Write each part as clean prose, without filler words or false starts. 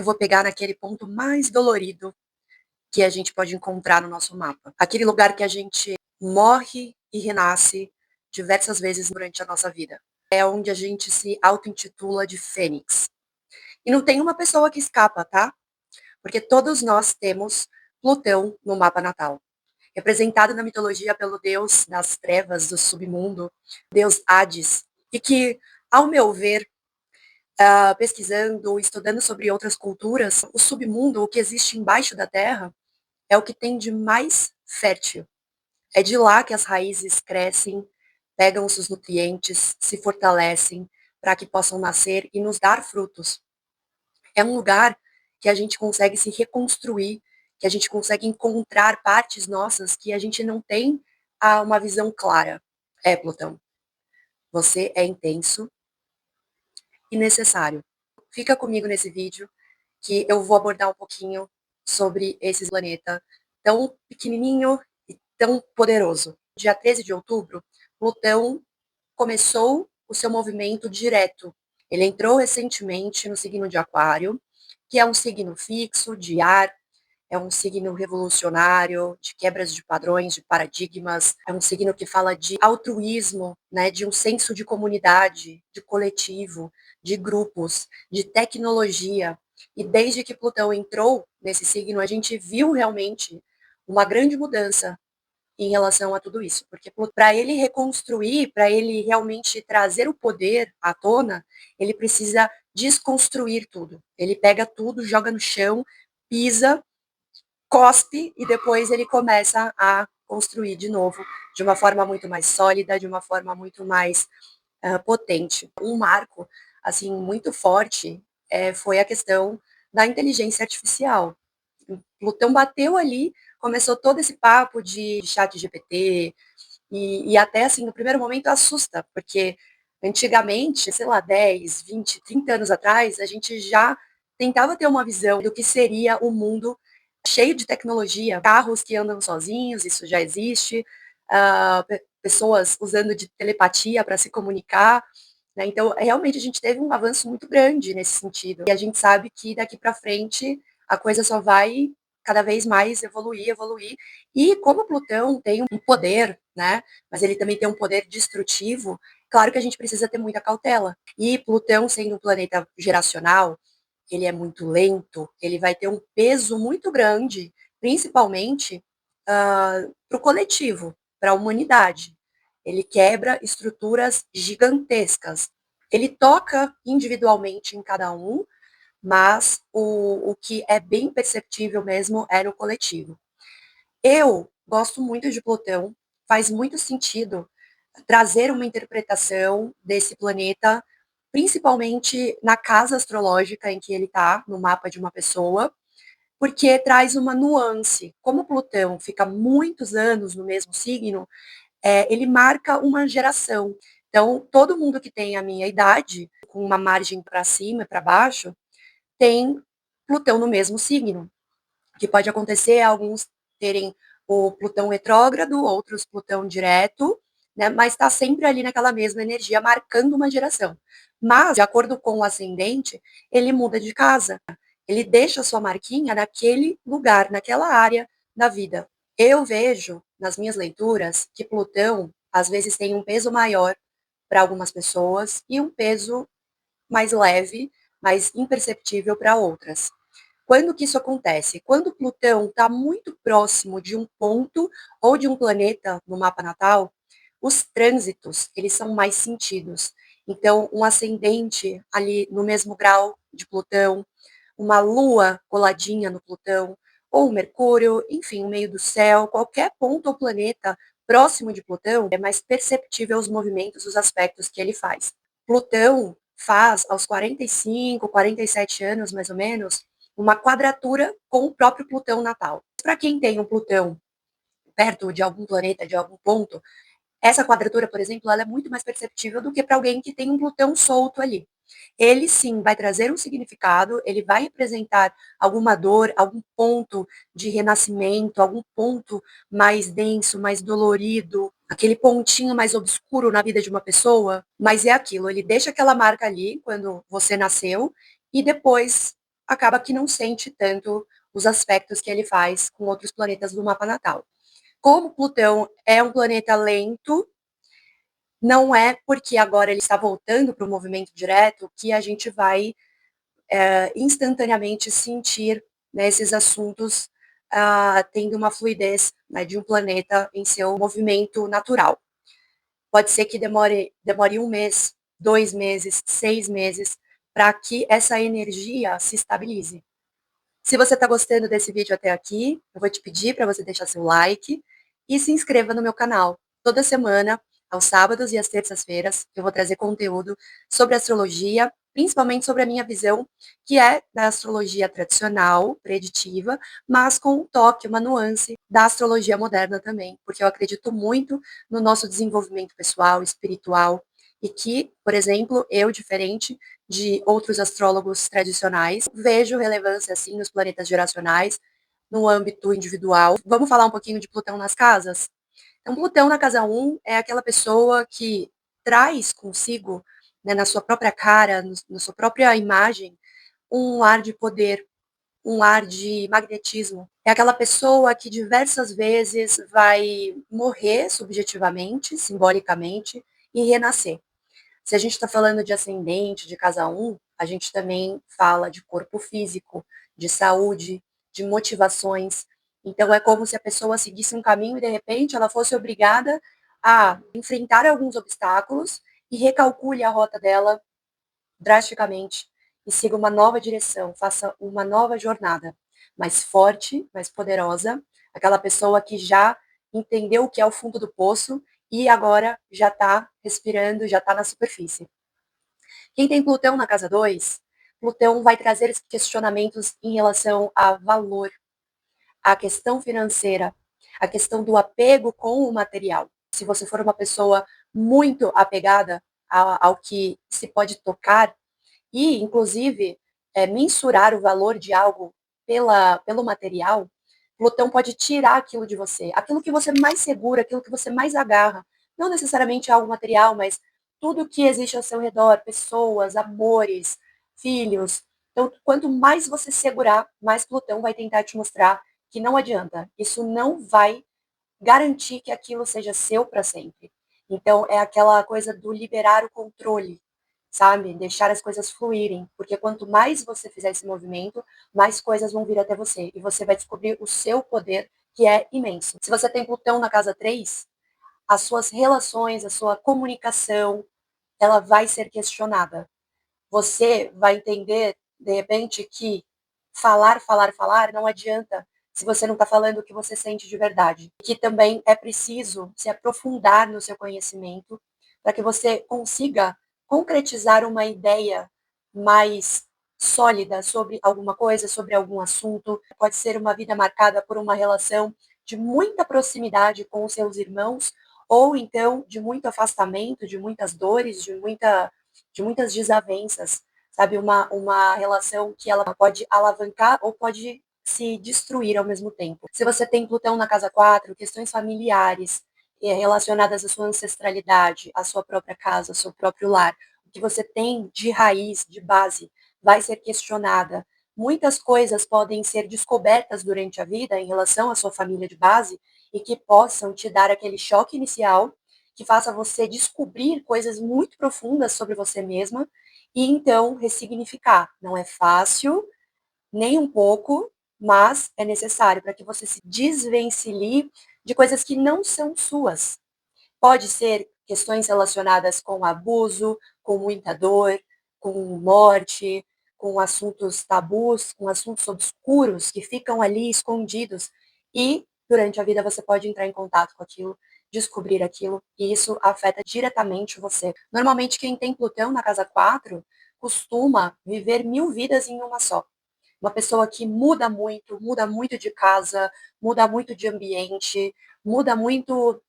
Eu vou pegar naquele ponto mais dolorido que a gente pode encontrar no nosso mapa. Aquele lugar que a gente morre e renasce diversas vezes durante a nossa vida. É onde a gente se auto-intitula de Fênix. E não tem uma pessoa que escapa, tá? Porque todos nós temos Plutão no mapa natal. Representado na mitologia pelo deus das trevas, do submundo, deus Hades. E que, ao meu ver, pesquisando, estudando sobre outras culturas, o submundo, o que existe embaixo da Terra, é o que tem de mais fértil. É de lá que as raízes crescem, pegam os seus nutrientes, se fortalecem para que possam nascer e nos dar frutos. É um lugar que a gente consegue se reconstruir, que a gente consegue encontrar partes nossas que a gente não tem uma visão clara. É, Plutão, você é intenso e necessário. Fica comigo nesse vídeo que eu vou abordar um pouquinho sobre esse planeta tão pequenininho e tão poderoso. Dia 13 de outubro, Plutão começou o seu movimento direto. Ele entrou recentemente no signo de Aquário, que é um signo fixo, de ar, é um signo revolucionário, de quebras de padrões, de paradigmas, é um signo que fala de altruísmo, né, de um senso de comunidade, de coletivo, de grupos, de tecnologia. E desde que Plutão entrou nesse signo, a gente viu realmente uma grande mudança em relação a tudo isso, porque para ele reconstruir, para ele realmente trazer o poder à tona, ele precisa desconstruir tudo. Ele pega tudo, joga no chão, pisa, cospe e depois ele começa a construir de novo de uma forma muito mais sólida, de uma forma muito mais potente. Um marco assim muito forte foi a questão da inteligência artificial. Plutão bateu ali, começou todo esse papo de chat GPT, e até assim, no primeiro momento assusta, porque antigamente, sei lá, 10, 20, 30 anos atrás, a gente já tentava ter uma visão do que seria o mundo cheio de tecnologia, carros que andam sozinhos, isso já existe, pessoas usando de telepatia para se comunicar, né? Então, realmente a gente teve um avanço muito grande nesse sentido. E a gente sabe que daqui para frente a coisa só vai cada vez mais evoluir, evoluir. E como Plutão tem um poder, né? Mas ele também tem um poder destrutivo, claro que a gente precisa ter muita cautela. E Plutão, sendo um planeta geracional, ele é muito lento, ele vai ter um peso muito grande, principalmente para o coletivo, para a humanidade. Ele quebra estruturas gigantescas. Ele toca individualmente em cada um, mas o que é bem perceptível mesmo é no coletivo. Eu gosto muito de Plutão, faz muito sentido trazer uma interpretação desse planeta, principalmente na casa astrológica em que ele está, no mapa de uma pessoa, porque traz uma nuance. Como Plutão fica muitos anos no mesmo signo, ele marca uma geração. Então, todo mundo que tem a minha idade, com uma margem para cima e para baixo, tem Plutão no mesmo signo. O que pode acontecer é alguns terem o Plutão retrógrado, outros Plutão direto, né? Mas está sempre ali naquela mesma energia, marcando uma geração. Mas, de acordo com o ascendente, ele muda de casa. Ele deixa a sua marquinha naquele lugar, naquela área da vida. Eu vejo, nas minhas leituras, que Plutão, às vezes, tem um peso maior para algumas pessoas e um peso mais leve, mais imperceptível para outras. Quando que isso acontece? Quando Plutão está muito próximo de um ponto ou de um planeta no mapa natal, os trânsitos, eles são mais sentidos. Então, um ascendente ali no mesmo grau de Plutão, uma lua coladinha no Plutão, ou Mercúrio, enfim, no meio do céu, qualquer ponto ou planeta próximo de Plutão, é mais perceptível os movimentos, os aspectos que ele faz. Plutão faz, aos 45, 47 anos, mais ou menos, uma quadratura com o próprio Plutão natal. Para quem tem um Plutão perto de algum planeta, de algum ponto, essa quadratura, por exemplo, ela é muito mais perceptível do que para alguém que tem um Plutão solto ali. Ele sim vai trazer um significado, ele vai representar alguma dor, algum ponto de renascimento, algum ponto mais denso, mais dolorido, aquele pontinho mais obscuro na vida de uma pessoa, mas é aquilo, ele deixa aquela marca ali quando você nasceu e depois acaba que não sente tanto os aspectos que ele faz com outros planetas do mapa natal. Como Plutão é um planeta lento, não é porque agora ele está voltando para o movimento direto que a gente vai instantaneamente sentir, né, esses assuntos tendo uma fluidez, né, de um planeta em seu movimento natural. Pode ser que demore um mês, 2 meses, 6 meses, para que essa energia se estabilize. Se você está gostando desse vídeo até aqui, eu vou te pedir para você deixar seu like e se inscreva no meu canal. Toda semana, aos sábados e às terças-feiras, eu vou trazer conteúdo sobre astrologia, principalmente sobre a minha visão, que é da astrologia tradicional, preditiva, mas com um toque, uma nuance da astrologia moderna também, porque eu acredito muito no nosso desenvolvimento pessoal, espiritual, e que, por exemplo, eu, diferente de outros astrólogos tradicionais, vejo relevância, assim, nos planetas geracionais, no âmbito individual. Vamos falar um pouquinho de Plutão nas casas? Então, Plutão na casa 1 é aquela pessoa que traz consigo, né, na sua própria cara, na sua própria imagem, um ar de poder, um ar de magnetismo. É aquela pessoa que diversas vezes vai morrer subjetivamente, simbolicamente, e renascer. Se a gente está falando de ascendente, de casa 1, a gente também fala de corpo físico, de saúde, de motivações. Então, é como se a pessoa seguisse um caminho e, de repente, ela fosse obrigada a enfrentar alguns obstáculos e recalcule a rota dela drasticamente e siga uma nova direção, faça uma nova jornada, mais forte, mais poderosa, aquela pessoa que já entendeu o que é o fundo do poço e agora já está respirando, já está na superfície. Quem tem Plutão na casa 2, Plutão vai trazer questionamentos em relação a valor, a questão financeira, a questão do apego com o material. Se você for uma pessoa muito apegada ao que se pode tocar, e, inclusive, mensurar o valor de algo pelo material, Plutão pode tirar aquilo de você, aquilo que você mais segura, aquilo que você mais agarra. Não necessariamente algo material, mas tudo que existe ao seu redor, pessoas, amores, filhos. Então, quanto mais você segurar, mais Plutão vai tentar te mostrar que não adianta. Isso não vai garantir que aquilo seja seu para sempre. Então, é aquela coisa do liberar o controle, sabe? Deixar as coisas fluírem, porque quanto mais você fizer esse movimento, mais coisas vão vir até você e você vai descobrir o seu poder, que é imenso. Se você tem Plutão na casa 3, as suas relações, a sua comunicação, ela vai ser questionada. Você vai entender, de repente, que falar, falar, falar não adianta se você não está falando o que você sente de verdade. Que também é preciso se aprofundar no seu conhecimento para que você consiga concretizar uma ideia mais sólida sobre alguma coisa, sobre algum assunto. Pode ser uma vida marcada por uma relação de muita proximidade com os seus irmãos, ou então de muito afastamento, de muitas dores, de muitas desavenças, sabe? Uma relação que ela pode alavancar ou pode se destruir ao mesmo tempo. Se você tem Plutão na casa 4, questões familiares relacionadas à sua ancestralidade, à sua própria casa, ao seu próprio lar, o que você tem de raiz, de base, vai ser questionada. Muitas coisas podem ser descobertas durante a vida em relação à sua família de base e que possam te dar aquele choque inicial que faça você descobrir coisas muito profundas sobre você mesma e então ressignificar. Não é fácil, nem um pouco, mas é necessário para que você se desvencilhe de coisas que não são suas. Pode ser questões relacionadas com abuso, com muita dor, com morte, com assuntos tabus, com assuntos obscuros que ficam ali escondidos e durante a vida você pode entrar em contato com aquilo, descobrir aquilo e isso afeta diretamente você. Normalmente quem tem Plutão na casa 4 costuma viver 1000 vidas em uma só. Uma pessoa que muda muito de casa, muda muito de ambiente, muda muito,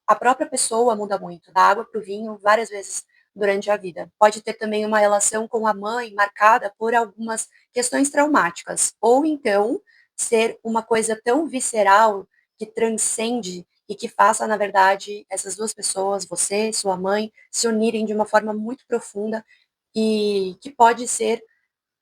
a própria pessoa muda muito, da água para o vinho, várias vezes durante a vida. Pode ter também uma relação com a mãe marcada por algumas questões traumáticas, ou então ser uma coisa tão visceral que transcende e que faça, na verdade, essas duas pessoas, você, sua mãe, se unirem de uma forma muito profunda e que pode ser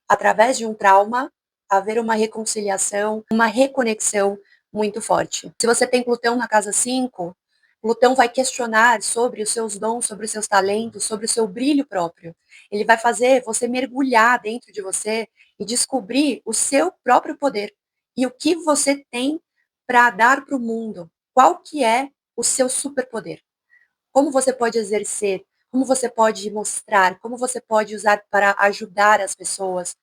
através de um trauma, haver uma reconciliação, uma reconexão muito forte. Se você tem Plutão na casa 5, Plutão vai questionar sobre os seus dons, sobre os seus talentos, sobre o seu brilho próprio. Ele vai fazer você mergulhar dentro de você e descobrir o seu próprio poder e o que você tem para dar para o mundo. Qual que é o seu superpoder? Como você pode exercer? Como você pode mostrar? Como você pode usar para ajudar as pessoas?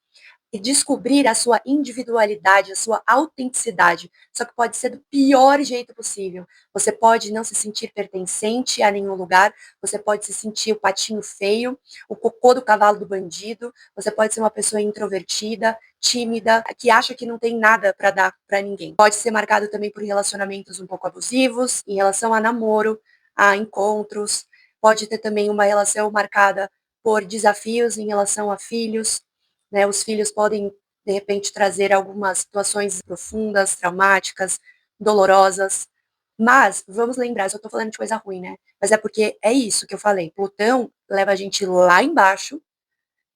E descobrir a sua individualidade, a sua autenticidade. Só que pode ser do pior jeito possível. Você pode não se sentir pertencente a nenhum lugar, você pode se sentir o patinho feio, o cocô do cavalo do bandido, você pode ser uma pessoa introvertida, tímida, que acha que não tem nada para dar para ninguém. Pode ser marcado também por relacionamentos um pouco abusivos, em relação a namoro, a encontros, pode ter também uma relação marcada por desafios em relação a filhos, né? Os filhos podem, de repente, trazer algumas situações profundas, traumáticas, dolorosas. Mas, vamos lembrar, eu só estou falando de coisa ruim, né? Mas é porque é isso que eu falei. Plutão leva a gente lá embaixo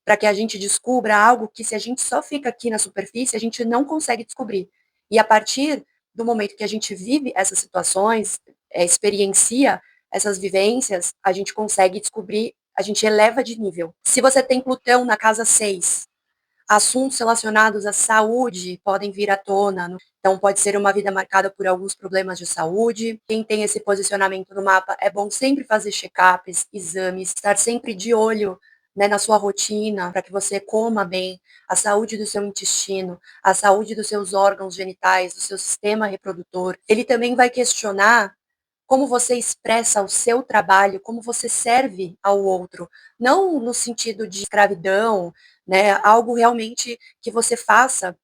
para que a gente descubra algo que, se a gente só fica aqui na superfície, a gente não consegue descobrir. E a partir do momento que a gente vive essas situações, experiencia essas vivências, a gente consegue descobrir, a gente eleva de nível. Se você tem Plutão na casa 6, assuntos relacionados à saúde podem vir à tona. Então, pode ser uma vida marcada por alguns problemas de saúde. Quem tem esse posicionamento no mapa, é bom sempre fazer check-ups, exames, estar sempre de olho, né, na sua rotina, para que você coma bem, a saúde do seu intestino, a saúde dos seus órgãos genitais, do seu sistema reprodutor. Ele também vai questionar como você expressa o seu trabalho, como você serve ao outro, não no sentido de escravidão, né? Algo realmente que você faça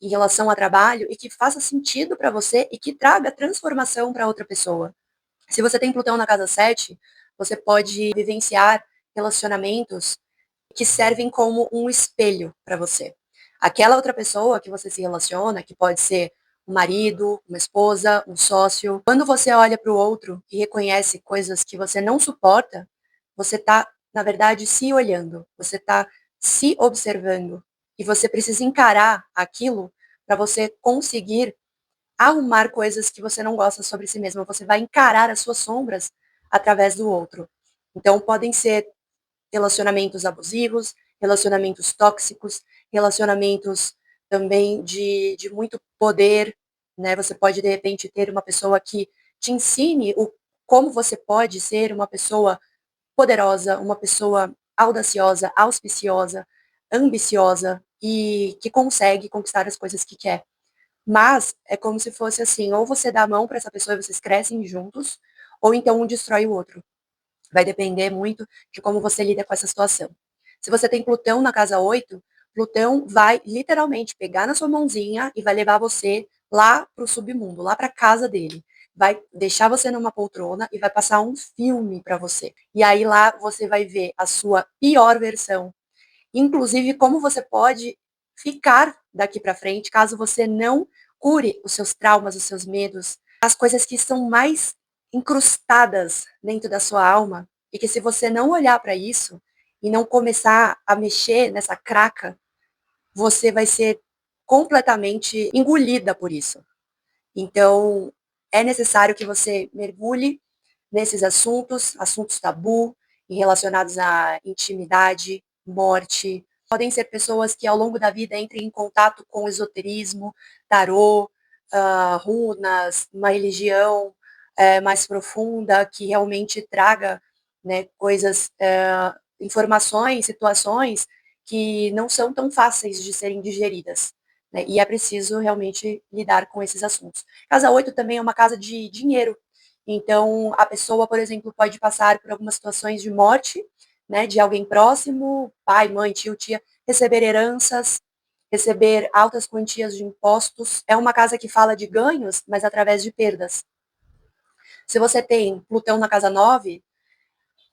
em relação ao trabalho e que faça sentido para você e que traga transformação para outra pessoa. Se você tem Plutão na casa 7, você pode vivenciar relacionamentos que servem como um espelho para você. Aquela outra pessoa que você se relaciona, que pode ser um marido, uma esposa, um sócio, quando você olha para o outro e reconhece coisas que você não suporta, você está, na verdade, se olhando, você está se observando. E você precisa encarar aquilo para você conseguir arrumar coisas que você não gosta sobre si mesmo. Você vai encarar as suas sombras através do outro. Então, podem ser relacionamentos abusivos, relacionamentos tóxicos, relacionamentos também de muito poder, né? Você pode, de repente, ter uma pessoa que te ensine como você pode ser uma pessoa poderosa, uma pessoa audaciosa, auspiciosa, ambiciosa e que consegue conquistar as coisas que quer. Mas é como se fosse assim, ou você dá a mão para essa pessoa e vocês crescem juntos, ou então um destrói o outro. Vai depender muito de como você lida com essa situação. Se você tem Plutão na casa 8, Plutão vai literalmente pegar na sua mãozinha e vai levar você lá para o submundo, lá para a casa dele. Vai deixar você numa poltrona e vai passar um filme para você. E aí lá você vai ver a sua pior versão. Inclusive, como você pode ficar daqui para frente caso você não cure os seus traumas, os seus medos, as coisas que estão mais incrustadas dentro da sua alma, e que se você não olhar para isso e não começar a mexer nessa craca, você vai ser completamente engolida por isso. Então, é necessário que você mergulhe nesses assuntos, assuntos tabu, e relacionados à intimidade, morte. Podem ser pessoas que ao longo da vida entrem em contato com esoterismo, tarô, runas, uma religião mais profunda, que realmente traga, né, coisas, informações, situações que não são tão fáceis de serem digeridas. Né, e é preciso realmente lidar com esses assuntos. Casa 8 também é uma casa de dinheiro. Então, a pessoa, por exemplo, pode passar por algumas situações de morte, né, de alguém próximo, pai, mãe, tio, tia, receber heranças, receber altas quantias de impostos. É uma casa que fala de ganhos, mas através de perdas. Se você tem Plutão na casa 9,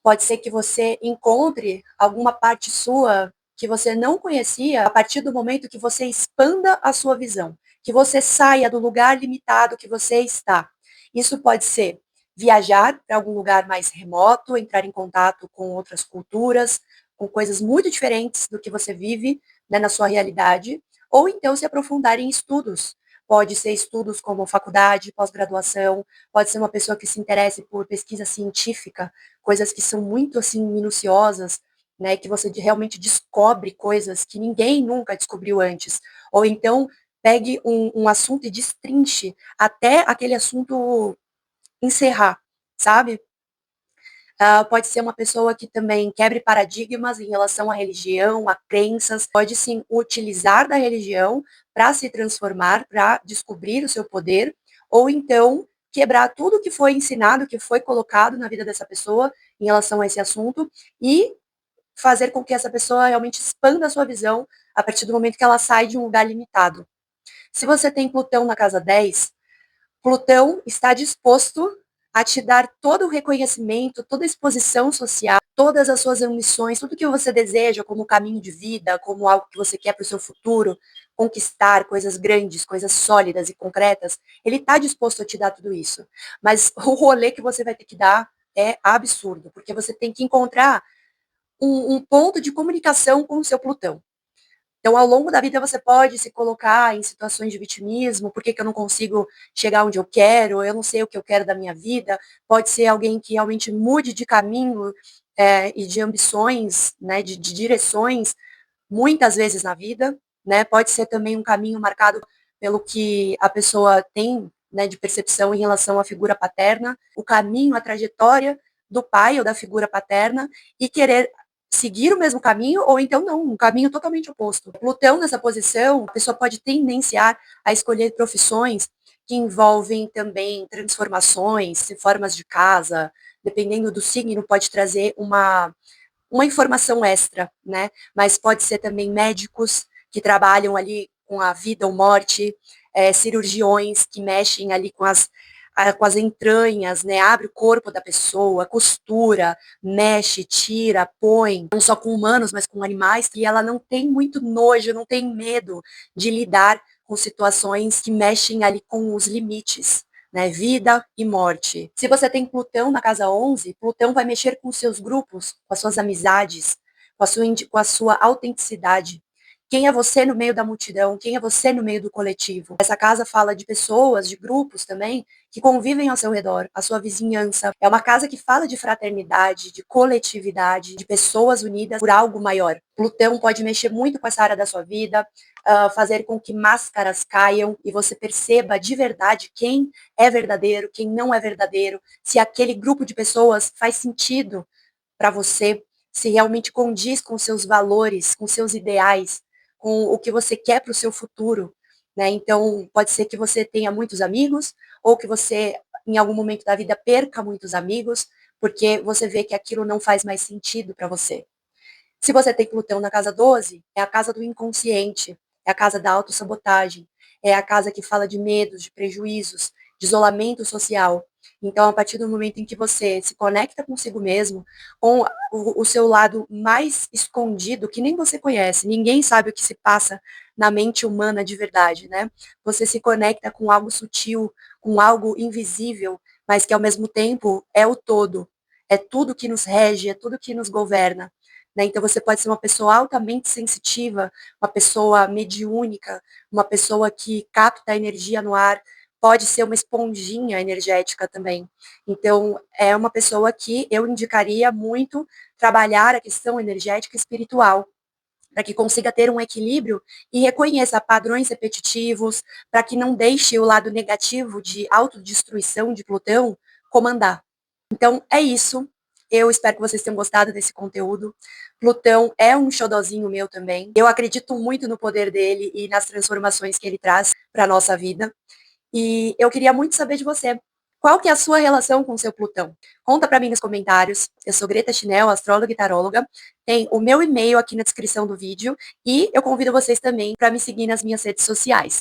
pode ser que você encontre alguma parte sua que você não conhecia a partir do momento que você expanda a sua visão, que você saia do lugar limitado que você está. Isso pode ser viajar para algum lugar mais remoto, entrar em contato com outras culturas, com coisas muito diferentes do que você vive, né, na sua realidade, ou então se aprofundar em estudos. Pode ser estudos como faculdade, pós-graduação, pode ser uma pessoa que se interesse por pesquisa científica, coisas que são muito assim minuciosas, né, que você realmente descobre coisas que ninguém nunca descobriu antes. Ou então pegue um assunto e destrinche até aquele assunto encerrar, sabe? Pode ser uma pessoa que também quebre paradigmas em relação à religião, a crenças, pode sim utilizar da religião para se transformar, para descobrir o seu poder, ou então quebrar tudo que foi ensinado, que foi colocado na vida dessa pessoa em relação a esse assunto e fazer com que essa pessoa realmente expanda a sua visão a partir do momento que ela sai de um lugar limitado. Se você tem Plutão na casa 10, Plutão está disposto a te dar todo o reconhecimento, toda a exposição social, todas as suas ambições, tudo que você deseja como caminho de vida, como algo que você quer para o seu futuro, conquistar coisas grandes, coisas sólidas e concretas, ele está disposto a te dar tudo isso. Mas o rolê que você vai ter que dar é absurdo, porque você tem que encontrar um ponto de comunicação com o seu Plutão. Então, ao longo da vida, você pode se colocar em situações de vitimismo, por que, que eu não consigo chegar onde eu quero, eu não sei o que eu quero da minha vida. Pode ser alguém que realmente mude de caminho e de ambições, né, de direções, muitas vezes na vida. Né? Pode ser também um caminho marcado pelo que a pessoa tem, né, de percepção em relação à figura paterna, o caminho, a trajetória do pai ou da figura paterna, e querer seguir o mesmo caminho, ou então não, um caminho totalmente oposto. Plutão nessa posição, a pessoa pode tendenciar a escolher profissões que envolvem também transformações, reformas de casa, dependendo do signo, pode trazer uma informação extra, né? Mas pode ser também médicos que trabalham ali com a vida ou morte, cirurgiões que mexem ali com as entranhas, né? Abre o corpo da pessoa, costura, mexe, tira, põe, não só com humanos, mas com animais, e ela não tem muito nojo, não tem medo de lidar com situações que mexem ali com os limites, né? Vida e morte. Se você tem Plutão na casa 11, Plutão vai mexer com os seus grupos, com as suas amizades, com a sua autenticidade. Quem é você no meio da multidão? Quem é você no meio do coletivo? Essa casa fala de pessoas, de grupos também, que convivem ao seu redor, a sua vizinhança. É uma casa que fala de fraternidade, de coletividade, de pessoas unidas por algo maior. Plutão pode mexer muito com essa área da sua vida, fazer com que máscaras caiam e você perceba de verdade quem é verdadeiro, quem não é verdadeiro, se aquele grupo de pessoas faz sentido para você, se realmente condiz com seus valores, com seus ideais, com o que você quer para o seu futuro, né? Então, pode ser que você tenha muitos amigos, ou que você, em algum momento da vida, perca muitos amigos, porque você vê que aquilo não faz mais sentido para você. Se você tem Plutão na casa 12, é a casa do inconsciente, é a casa da autossabotagem, é a casa que fala de medos, de prejuízos, de isolamento social. Então, a partir do momento em que você se conecta consigo mesmo, com o seu lado mais escondido, que nem você conhece, ninguém sabe o que se passa na mente humana de verdade, né? Você se conecta com algo sutil, com algo invisível, mas que ao mesmo tempo é o todo, é tudo que nos rege, é tudo que nos governa. Né? Então, você pode ser uma pessoa altamente sensitiva, uma pessoa mediúnica, uma pessoa que capta a energia no ar, pode ser uma esponjinha energética também. Então, é uma pessoa que eu indicaria muito trabalhar a questão energética e espiritual, para que consiga ter um equilíbrio e reconheça padrões repetitivos, para que não deixe o lado negativo de autodestruição de Plutão comandar. Então, é isso. Eu espero que vocês tenham gostado desse conteúdo. Plutão é um xodozinho meu também. Eu acredito muito no poder dele e nas transformações que ele traz para a nossa vida. E eu queria muito saber de você. Qual que é a sua relação com o seu Plutão? Conta para mim nos comentários. Eu sou Greta Chinel, astróloga e taróloga. Tem o meu e-mail aqui na descrição do vídeo. E eu convido vocês também para me seguir nas minhas redes sociais.